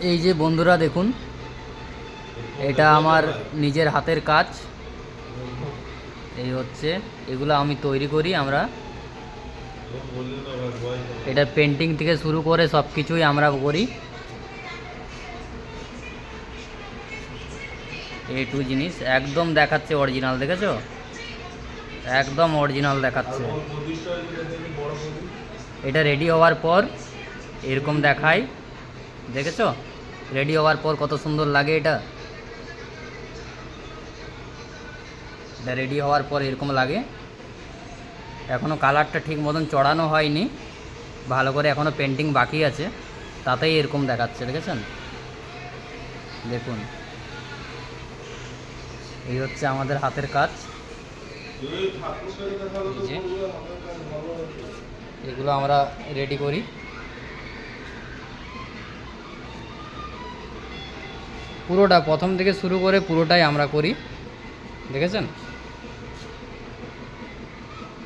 এই যে বন্ধুরা দেখুন, এটা আমার নিজের হাতের কাজ। এই হচ্ছে, এগুলো আমি তৈরি করি। আমরা এটা পেন্টিং থেকে শুরু করে সব কিছুই আমরা করি। এই টু জিনিস একদম দেখাচ্ছে অরিজিনাল, দেখেছো? একদম অরিজিনাল দেখাচ্ছে। এটা রেডি হওয়ার পর এরকম দেখায়, দেখেছো? রেডি হওয়ার পর কত সুন্দর লাগে। এটা এটা রেডি হওয়ার পর এরকম লাগে। এখনও কালারটা ঠিক মতন চড়ানো হয়নি, ভালো করে এখনও পেন্টিং বাকি আছে, তাতেই এরকম দেখাচ্ছে, দেখেছেন? দেখুন, এই হচ্ছে আমাদের হাতের কাজ। এগুলো আমরা রেডি করি। পুরোটা প্রথম থেকে শুরু করে পুরোটাই আমরা করি, দেখেছেন?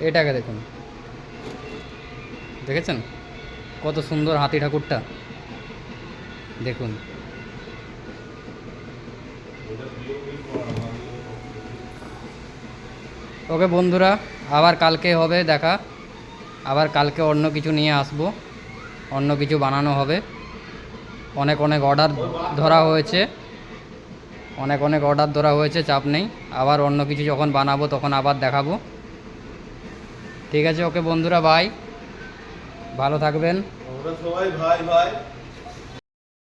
এটাকে দেখুন, দেখেছেন কত সুন্দর হাতি ঠাকুরটা? দেখুন। ওকে বন্ধুরা, আবার কালকে হবে দেখা। আবার কালকে অন্য কিছু নিয়ে আসব, অন্য কিছু বানানো হবে। অনেক অনেক অর্ডার ধরা হয়েছে, অনেক অনেক অর্ডার ধরা হয়েছে, চাপ নেই। আবার অন্য কিছু যখন বানাবো তখন আবার দেখাবো। ঠিক আছে, ওকে বন্ধুরা, বাই, ভালো থাকবেন। আমরা সবাই ভাই ভাই।